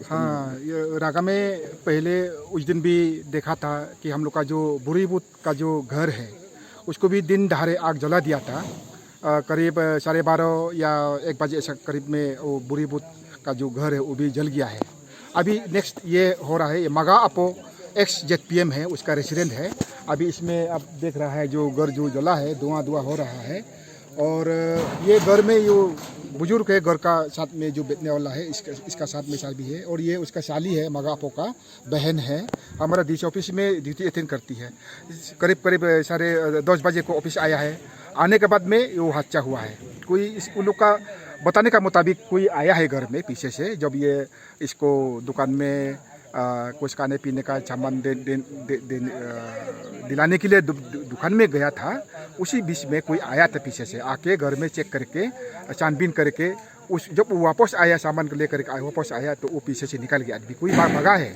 इसको मिला है। हाँ, ये रागा में पहले उस दिन भी देखा था कि हम लोग का जो बुरीबुत का जो घर है उसको भी दिन दहाड़े आग जला दिया था। करीब 12:30 या 1 बजे ऐसा करीब में वो बुरीबुत का जो घर है वो भी जल गया है। अभी नेक्स्ट ये हो रहा है, ये मगा अपो एक्स जेड है, उसका रेसिडेंट है। अभी इसमें आप देख रहा है जो घर जो जला है, धुआं धुआं हो रहा है। और ये घर में जो बुजुर्ग है, घर का साथ में जो बैठने वाला है, इसका साथ में शादी है। और ये उसका साली है, मगापो का बहन है। हमारा डीसी ऑफिस में ड्यूटी अटेंड करती है। करीब करीब 10:30 को ऑफिस आया है। आने के बाद में वो हादसा हुआ है। कोई इस उन लोग का बताने का मुताबिक कोई आया है घर में पीछे से, जब ये इसको दुकान में कुछ खाने पीने का सामान दिलाने के लिए दुकान में गया था। उसी बीच में कोई आया था पीछे से, आके घर में चेक करके छानबीन करके उस जब वो वापस आया, सामान को लेकर वापस आया तो वो पीछे से निकल गया। अभी कोई भगा है।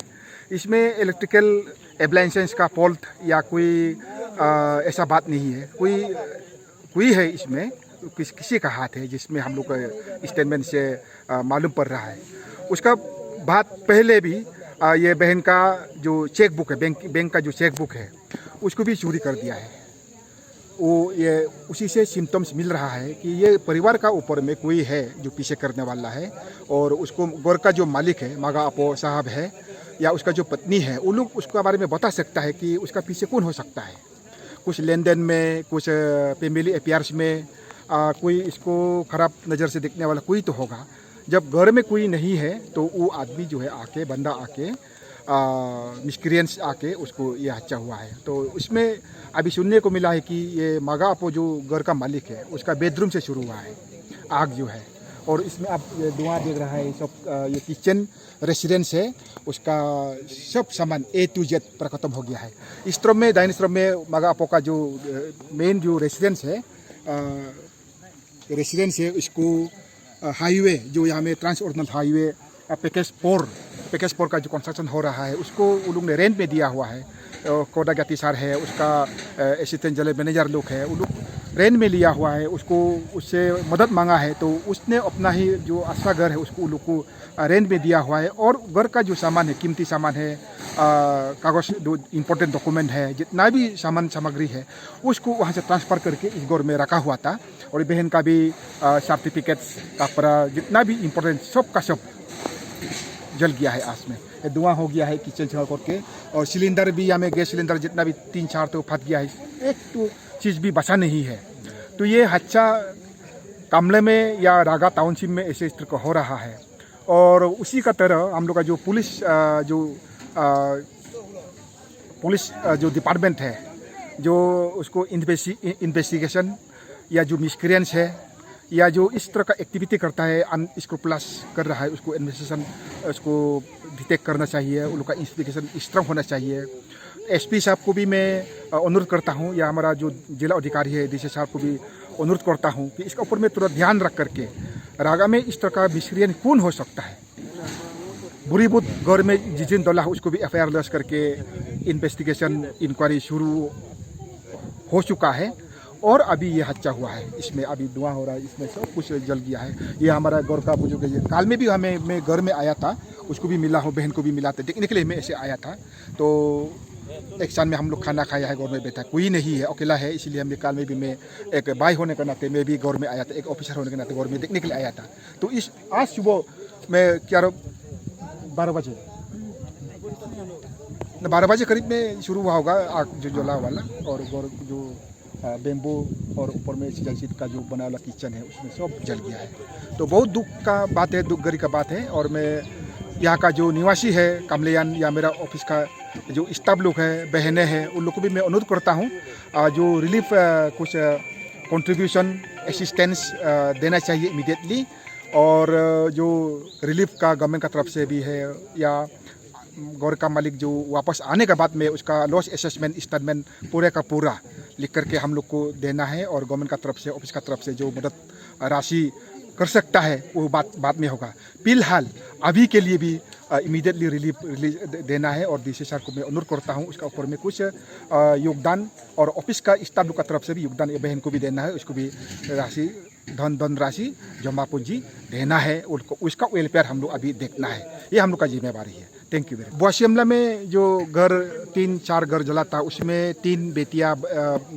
इसमें इलेक्ट्रिकल एप्लायंसेस का फॉल्ट या कोई ऐसा बात नहीं है। कोई है इसमें, किसी का हाथ है, जिसमें हम लोग का स्टेटमेंट से मालूम पड़ रहा है। उसका बात पहले भी ये बहन का जो चेक बुक है, बैंक का जो चेक बुक है, उसको भी चोरी कर दिया है। वो ये उसी से सिम्टम्स मिल रहा है कि ये परिवार का ऊपर में कोई है जो पीछे करने वाला है। और उसको घर का जो मालिक है, मागा अपो साहब है, या उसका जो पत्नी है, वो लोग उसके बारे में बता सकता है कि उसका पीछे कौन हो सकता है। कुछ लेन देन में, कुछ फैमिली अफेयर्स में कोई इसको खराब नज़र से देखने वाला कोई तो होगा। जब घर में कोई नहीं है तो वो आदमी जो है आके, बंदा आके, मिस्क्रियंस आके उसको ये हादसा हुआ है। तो इसमें अभी सुनने को मिला है कि ये मागा अपो जो घर का मालिक है, उसका बेडरूम से शुरू हुआ है आग जो है। और इसमें आप धुआं देख रहा है, सब ये किचन रेसिडेंस है, उसका सब सामान A to Z पर ख़त्म हो गया है। इस तरफ में, दाहिने तरफ में मागा अपो का जो मेन जो रेसिडेंस है, इसको हाईवे जो यहाँ में ट्रांस ओरिजिनल हाईवे पैकेज 4 का जो कंस्ट्रक्शन हो रहा है, उसको उन लोग ने रेंट में दिया हुआ है। कोडा गति सर है, उसका असिस्टेंट जनरल मैनेजर लोग है, उन लोग रेंट में लिया हुआ है। उसको उससे मदद मांगा है तो उसने अपना ही जो अच्छा घर है उसको उन लोग को रेंट में दिया हुआ है। और घर का जो सामान है, कीमती सामान है, कागज़ जो इम्पोर्टेंट डॉक्यूमेंट है, जितना भी सामान सामग्री है, उसको वहाँ से ट्रांसफ़र करके इस घर में रखा हुआ था। और बहन का भी सर्टिफिकेट्स, कपड़ा, जितना भी इम्पोर्टेंट सब का सब जल गया है आस में। ये धुआं हो गया है किचन से होकर के। और सिलेंडर भी, हमें गैस सिलेंडर जितना भी 3-4 तो फट गया है, एक तो चीज़ भी बचा नहीं है। तो ये हादसा कामले में या रागा टाउनशिप में ऐसे इस तरह का हो रहा है। और उसी का तरह हम लोग का जो पुलिस जो डिपार्टमेंट है, जो उसको इन्वेस्टिगेशन या जो मिसक्रियंस है या जो इस तरह का एक्टिविटी करता है, अनस्क्रूपुलस कर रहा है, उसको इन्वेस्टिगेशन उसको डिटेक्ट करना चाहिए। उन लोग का इन्वेस्टिगेशन स्ट्रॉन्ग होना चाहिए। एसपी साहब को भी मैं अनुरोध करता हूँ, या हमारा जो जिला अधिकारी है डीसी साहब को भी अनुरोध करता हूँ कि इसके ऊपर में तुरंत ध्यान रख करके रागा में इस तरह का मिसक्रियन कौन हो सकता है। बुरीबुत घर में जिजिन दौला उसको भी FIR लॉस करके इन्वेस्टिगेशन इंक्वायरी शुरू हो चुका है। और अभी ये हादसा हुआ है, इसमें अभी धुआं हो रहा है, इसमें सब कुछ जल गया है। ये हमारा घर का बुजुर्ग है। काल में भी मैं घर में आया था, उसको भी मिला हूँ, बहन को भी मिला था, देखने के लिए मैं ऐसे आया था। तो एक साथ में हम लोग खाना खाया है, घर में बैठा, कोई नहीं है, अकेला है। इसलिए हमने काल में भी, मैं एक भाई होने के नाते मैं भी घर में आया था, एक ऑफिसर होने के नाते घर में देखने के लिए आया था। तो आज सुबह मैं 12 बजे करीब में शुरू हुआ होगा आग जो जला वाला। और घर जो बेम्बू और ऊपर में सीट का जो बना वाला किचन है, उसमें सब जल गया है। तो बहुत दुख का बात है, दुख गरी का बात है। और मैं यहाँ का जो निवासी है कामलेयान, या मेरा ऑफिस का जो स्टाफ लोग है, बहनें हैं, उन लोग को भी मैं अनुरोध करता हूँ जो रिलीफ कुछ कंट्रीब्यूशन असिस्टेंस देना चाहिए इमीडिएटली। और जो रिलीफ का गवर्नमेंट का तरफ से भी है, या घर का मालिक जो वापस आने के बाद में उसका लॉस असेसमेंट स्टेटमेंट पूरे का पूरा लिख करके हम लोग को देना है। और गवर्नमेंट का तरफ से, ऑफिस का तरफ से जो मदद राशि कर सकता है वो बात बाद में होगा। फिलहाल अभी के लिए भी इमीडिएटली रिलीफ देना है। और डीसी सर को मैं अनुरोध करता हूँ उसका ऊपर में कुछ योगदान, और ऑफिस का स्टाफ लोग का तरफ से भी योगदान बहन को भी देना है, उसको भी राशि धन राशि जमा पूंजी देना है उनको, उसका वेलफेयर हम लोग अभी देखना है, ये हम लोग का जिम्मेवारी है। Thank you. बुआ शिमला में जो घर 3-4 घर जला था, उसमें 3 बेटियां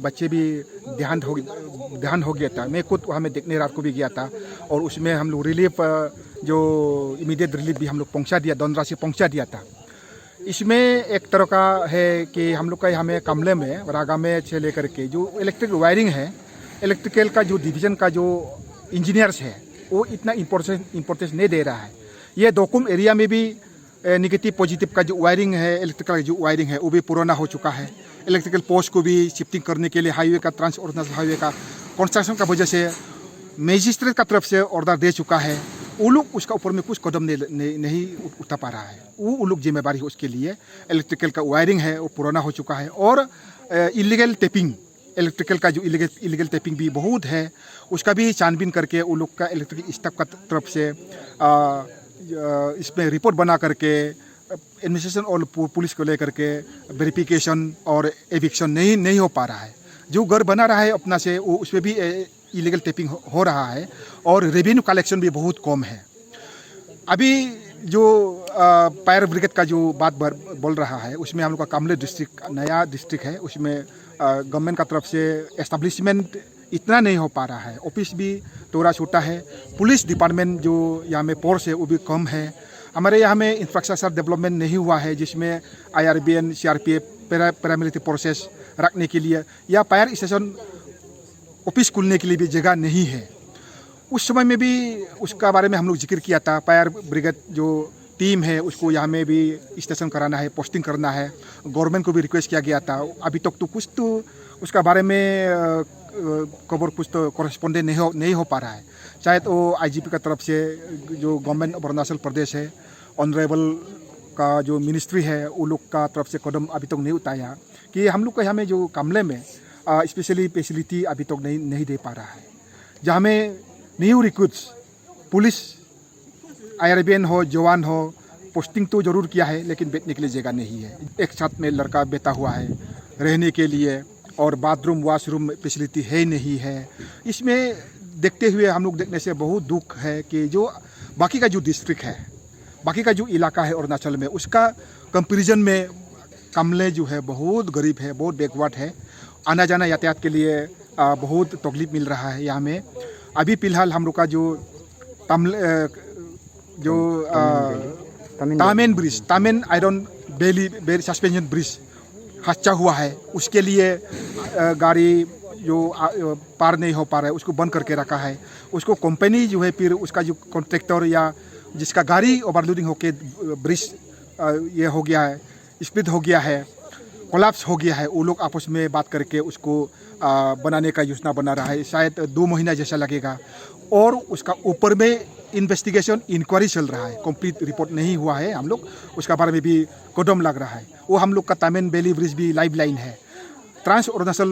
बच्चे भी देहांत हो गया था। मैं खुद वहाँ में देखने रात को भी गया था, और उसमें हम लोग रिलीफ जो इमीडिएट रिलीफ भी हम लोग पहुँचा दिया, धनराशि पहुँचा दिया था। इसमें एक तरह का है कि हम लोग का यहाँ में कमले में रागा में से लेकर के जो इलेक्ट्रिक वायरिंग है, इलेक्ट्रिकल का जो डिवीज़न का जो इंजीनियर्स है वो इतना इम्पोर्टेंस नहीं दे रहा है। ये दोकुम एरिया में भी नेगेटिव पॉजिटिव का जो वायरिंग है, इलेक्ट्रिकल जो वायरिंग है वो भी पुराना हो चुका है। इलेक्ट्रिकल पोस्ट को भी शिफ्टिंग करने के लिए हाईवे का, ट्रांस अरुणाचल हाईवे का कंस्ट्रक्शन का वजह से मैजिस्ट्रेट का तरफ से ऑर्डर दे चुका है। वो लोग उसका ऊपर में कुछ कदम नहीं उठा पा रहा है। वो लोग जिम्मेवारी है उसके लिए। इलेक्ट्रिकल का वायरिंग है वो पुराना हो चुका है, और इलीगल टेपिंग, इलेक्ट्रिकल का जो इलीगल टेपिंग भी बहुत है, उसका भी छानबीन करके वो लोग का इलेक्ट्रिकल स्टाफ का तरफ से इसमें रिपोर्ट बना करके एडमिनिस्ट्रेशन और पुलिस को लेकर के वेरिफिकेशन और एविक्शन नहीं हो पा रहा है। जो घर बना रहा है अपना से, वो उसमें भी इलीगल टेपिंग हो रहा है, और रेवेन्यू कलेक्शन भी बहुत कम है। अभी जो फायर ब्रिगेड का जो बात बोल रहा है, उसमें हम लोग का कामले डिस्ट्रिक्ट नया डिस्ट्रिक्ट है, उसमें गवर्नमेंट का तरफ से एस्टेब्लिशमेंट इतना नहीं हो पा रहा है। ऑफिस भी थोड़ा छोटा है। पुलिस डिपार्टमेंट जो यहाँ में फोर्स है वो भी कम है। हमारे यहाँ में इंफ्रास्ट्रक्चर डेवलपमेंट नहीं हुआ है, जिसमें IRBN, CRPF, पैरामिलिट्री फोर्सेस रखने के लिए या फायर स्टेशन ऑफिस खुलने के लिए भी जगह नहीं है। उस समय में भी उसका बारे में हम लोग जिक्र किया था। फायर ब्रिगेड जो टीम है उसको यहाँ में भी स्टेशन कराना है, पोस्टिंग करना है। गवर्नमेंट को भी रिक्वेस्ट किया गया था। अभी तक तो कुछ तो उसका बारे में खबर कुछ तो कॉरेस्पॉन्डेंट नहीं हो पा रहा है। शायद वो IGP का तरफ से जो गवर्नमेंट ऑफ अरुणाचल प्रदेश है, ऑनरेबल का जो मिनिस्ट्री है, वो लोग का तरफ से कदम अभी तक नहीं उठाया कि हम लोग को यहाँ में जो कामले में स्पेशली फैसिलिटी अभी तक नहीं दे पा रहा है। जहाँ में न्यू रिक्रूट्स पुलिस IRBN हो, जवान हो, पोस्टिंग तो ज़रूर किया है, लेकिन बैठने के लिए जगह नहीं है। एक साथ में लड़का बैठा हुआ है रहने के लिए, और बाथरूम वॉशरूम फैसिलिटी है नहीं है। इसमें देखते हुए हम लोग देखने से बहुत दुख है कि जो बाकी का जो डिस्ट्रिक्ट है, बाकी का जो इलाका है अरुणाचल में, उसका कंपैरिजन में कमले जो है बहुत गरीब है, बहुत बैकवर्ड है। आना जाना यातायात के लिए बहुत तकलीफ मिल रहा है यहाँ में। अभी फ़िलहाल हम लोग का जो तामेन ब्रिज, तामेन आयरन बेली सस्पेंशन ब्रिज हादसा हुआ है, उसके लिए गाड़ी जो पार नहीं हो पा रहा है उसको बंद करके रखा है। उसको कंपनी जो है, फिर उसका जो कॉन्ट्रैक्टर या जिसका गाड़ी ओवरलोडिंग होके ब्रिज ये हो गया है, स्पिड हो गया है, कोलैप्स हो गया है, वो लोग आपस में बात करके उसको बनाने का योजना बना रहा है। शायद 2 महीना जैसा लगेगा, और उसका ऊपर में इन्वेस्टिगेशन इंक्वायरी चल रहा है। कंप्लीट रिपोर्ट नहीं हुआ है। हम लोग उसका बारे में भी कदम लग रहा है। वो हम लोग का तामेन बेली ब्रिज भी लाइफ लाइन है। ट्रांस अरुणाचल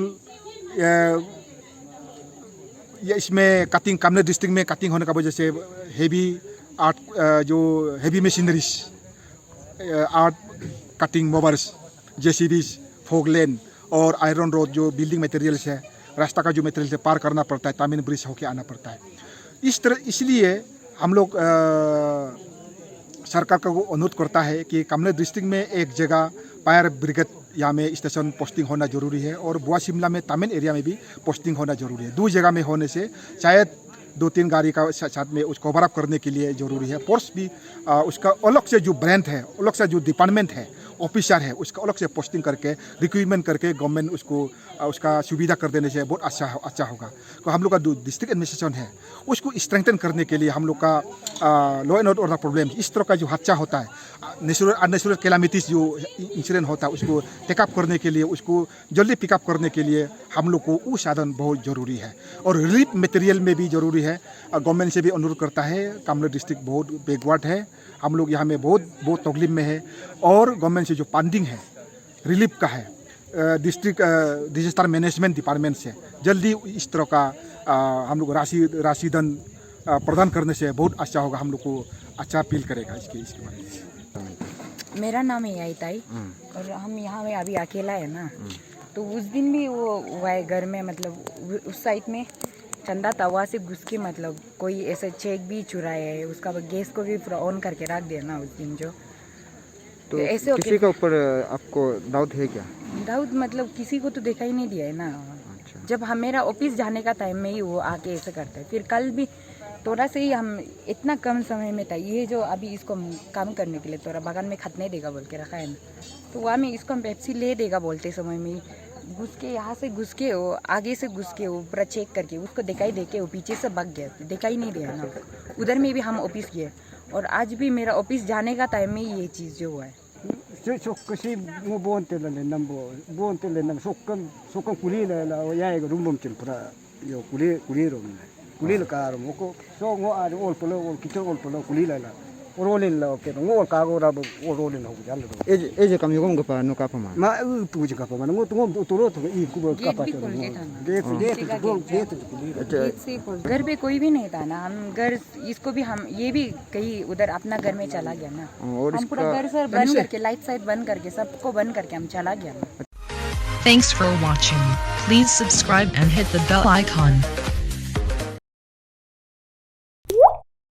ये इसमें कटिंग, कामले डिस्ट्रिक्ट में कटिंग होने का वजह से हेवी आर्ट जो heavy machineries, earth cutting movers, JCBs, Poclain और आयरन रोड जो बिल्डिंग मटेरियल्स है, रास्ता का जो मटेरियल है, पार करना पड़ता है, तामेन ब्रिज होके आना पड़ता है। इसलिए हम लोग सरकार को अनुरोध करता है कि कामले डिस्ट्रिक्ट में एक जगह फायर ब्रिगेड यहाँ में स्टेशन पोस्टिंग होना जरूरी है, और बुआ शिमला में तामेन एरिया में भी पोस्टिंग होना जरूरी है। 2 जगह में होने से शायद 2-3 गाड़ी का साथ में उसको कवर अप करने के लिए ज़रूरी है। फोर्स भी उसका अलग से जो ब्रांड है, अलग से जो डिपार्टमेंट है, ऑफिसर है, उसका अलग से पोस्टिंग करके रिक्रूटमेंट करके गवर्नमेंट उसको उसका सुविधा कर देने से बहुत अच्छा होगा। तो हम लोग का जो डिस्ट्रिक्ट एडमिनिस्ट्रेशन है उसको स्ट्रेंथन करने के लिए हम लोग का लॉ एंड ऑर्डर प्रॉब्लम, इस तरह का जो हादसा होता है, अननेचुरल कैलामिटीज जो इंसिडेंट होता है, उसको टेकअप करने के लिए, उसको जल्दी पिकअप करने के लिए हम लोग को वो साधन बहुत ज़रूरी है। और रिलीफ मटेरियल में भी ज़रूरी है। गवर्नमेंट से भी अनुरोध करता है। कामले डिस्ट्रिक्ट बहुत बैकवर्ड है, हम लोग यहाँ में बहुत तकलीफ में है, और गवर्नमेंट से जो फंडिंग है रिलीफ का है, डिस्ट्रिक्ट डिजास्टर मैनेजमेंट डिपार्टमेंट से जल्दी इस तरह का हम लोग राशि धन प्रदान करने से बहुत अच्छा होगा। हम लोग को अच्छा फील करेगा इसके बारे में। मेरा नाम है याइताई, और हम यहाँ में अभी अकेला है ना, तो उस दिन भी वो हुआ है घर में, मतलब उस साइड में चंदा तवा से घुस के मतलब कोई ऐसा चेक भी चुराया है, उसका गैस को भी पूरा ऑन करके रख दिया ना उस दिन जो। तो ऐसे किसी के ऊपर आपको डाउट है क्या? दाऊद मतलब किसी को तो देखा ही नहीं दिया है ना। अच्छा। जब हम मेरा ऑफिस जाने का टाइम में ही वो आके ऐसे करता है। फिर कल भी थोड़ा से ही हम इतना कम समय में था, ये जो अभी इसको काम करने के लिए थोड़ा बगान में खतने देगा बोल के रखा है ना, तो वहाँ में इसको हम पेप्सी ले देगा बोलते समय में घुस के यहाँ से घुस के वो आगे से घुस के वो पूरा चेक करके उसको दिखाई दे के वो पीछे से भाग गया, दिखाई नहीं दिया ना। उधर में भी हम ऑफिस गए और आज भी मेरा ऑफिस जाने का टाइम में ये चीज़ जो हुआ है। kasi mo bonte la nambo bonte la nam sokam kuli la ya ga rumbom chimpra yo kuli rom kuli la kar mo ko so ngo a ol polo ol kito ol polo kuli la orolin la ke ngo ka go ra orolin ho jal ro AJ come युगम गपा no का पमा ma tu ji ka pa ma ngo tu to ro to I ku ka pa to घर पे कोई भी नहीं था ना। हम घर इसको भी हम ये भी कहीं उधर अपना घर में चला गया ना। और हम पूरा घर सर बंद करके लाइट साइट बंद करके सबको बंद करके हम चला गया ना। Thanks for watching. Please subscribe and hit the bell icon.